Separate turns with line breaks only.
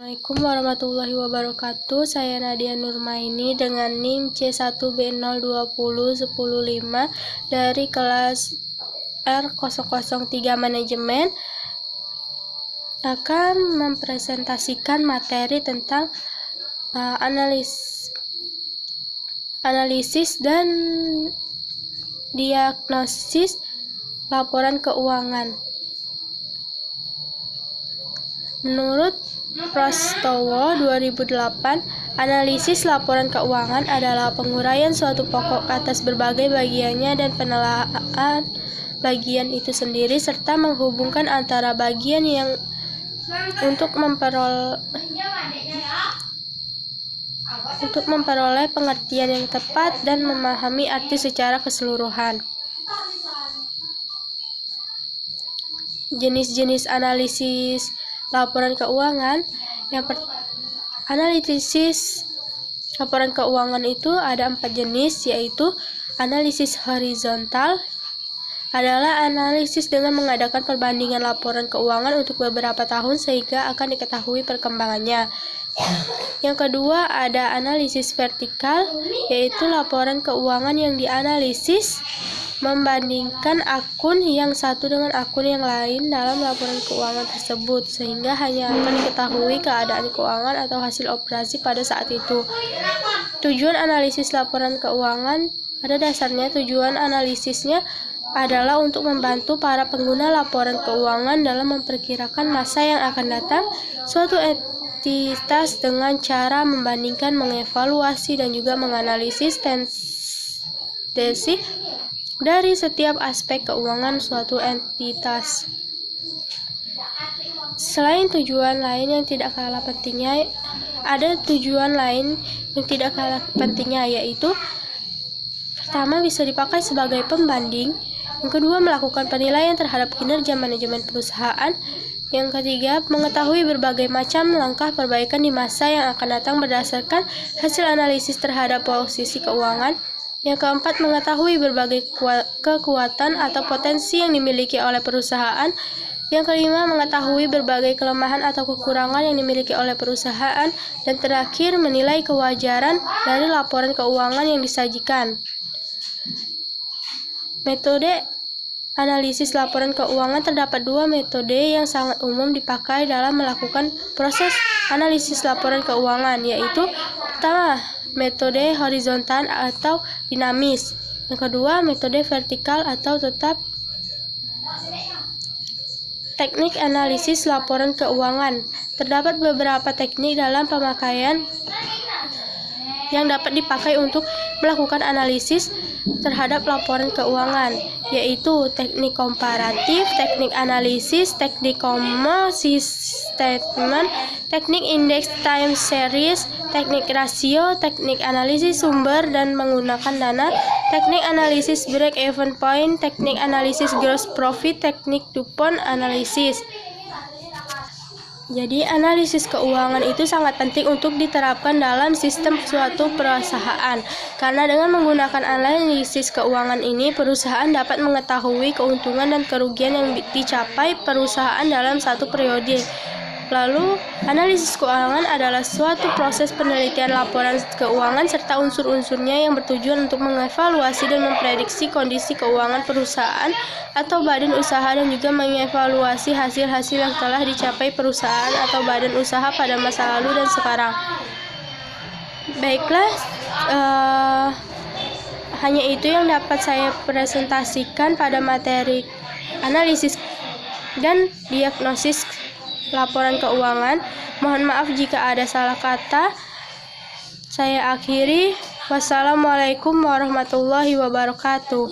Assalamualaikum warahmatullahi wabarakatuh. Saya Nadia Nurmaini dengan NIM C1B0201015 dari kelas R003 Manajemen akan mempresentasikan materi tentang analisis dan diagnosis laporan keuangan. Menurut Prastowo 2008, analisis laporan keuangan adalah penguraian suatu pokok atas berbagai bagiannya dan penelaahan bagian itu sendiri serta menghubungkan antara bagian yang untuk memperoleh pengertian yang tepat dan memahami arti secara keseluruhan. Jenis-jenis analisis laporan keuangan. Analisis laporan keuangan itu ada 4 jenis, yaitu analisis horizontal adalah analisis dengan mengadakan perbandingan laporan keuangan untuk beberapa tahun sehingga akan diketahui perkembangannya. Yang kedua ada analisis vertikal, yaitu laporan keuangan yang dianalisis membandingkan akun yang satu dengan akun yang lain dalam laporan keuangan tersebut sehingga hanya akan diketahui keadaan keuangan atau hasil operasi pada saat itu. Tujuan analisis laporan keuangan pada dasarnya tujuan analisisnya adalah untuk membantu para pengguna laporan keuangan dalam memperkirakan masa yang akan datang suatu entitas dengan cara membandingkan, mengevaluasi, dan juga menganalisis tendensi dari setiap aspek keuangan suatu entitas. Selain tujuan lain yang tidak kalah pentingnya, ada tujuan lain yang tidak kalah pentingnya, yaitu pertama bisa dipakai sebagai pembanding, yang kedua melakukan penilaian terhadap kinerja manajemen perusahaan, yang ketiga mengetahui berbagai macam langkah perbaikan di masa yang akan datang berdasarkan hasil analisis terhadap posisi keuangan, yang keempat mengetahui berbagai kekuatan atau potensi yang dimiliki oleh perusahaan, yang kelima mengetahui berbagai kelemahan atau kekurangan yang dimiliki oleh perusahaan, dan terakhir menilai kewajaran dari laporan keuangan yang disajikan. Metode analisis laporan keuangan terdapat 2 metode yang sangat umum dipakai dalam melakukan proses analisis laporan keuangan, yaitu pertama metode horizontal atau dinamis, yang kedua metode vertikal atau tetap. Teknik analisis laporan keuangan. Terdapat beberapa teknik dalam pemakaian yang dapat dipakai untuk melakukan analisis terhadap laporan keuangan, yaitu teknik komparatif, teknik analisis, teknik composite statement, teknik index time series, teknik rasio, teknik analisis sumber dan menggunakan dana, teknik analisis break-even point, teknik analisis gross profit, teknik DuPont analisis. Jadi, analisis keuangan itu sangat penting untuk diterapkan dalam sistem suatu perusahaan. Karena dengan menggunakan analisis keuangan ini, perusahaan dapat mengetahui keuntungan dan kerugian yang dicapai perusahaan dalam satu periode. Lalu, analisis keuangan adalah suatu proses penelitian laporan keuangan serta unsur-unsurnya yang bertujuan untuk mengevaluasi dan memprediksi kondisi keuangan perusahaan atau badan usaha dan juga mengevaluasi hasil-hasil yang telah dicapai perusahaan atau badan usaha pada masa lalu dan sekarang. Baiklah, hanya itu yang dapat saya presentasikan pada materi analisis dan diagnosis laporan keuangan. Mohon maaf jika ada salah kata. Saya akhiri. Wassalamualaikum warahmatullahi wabarakatuh.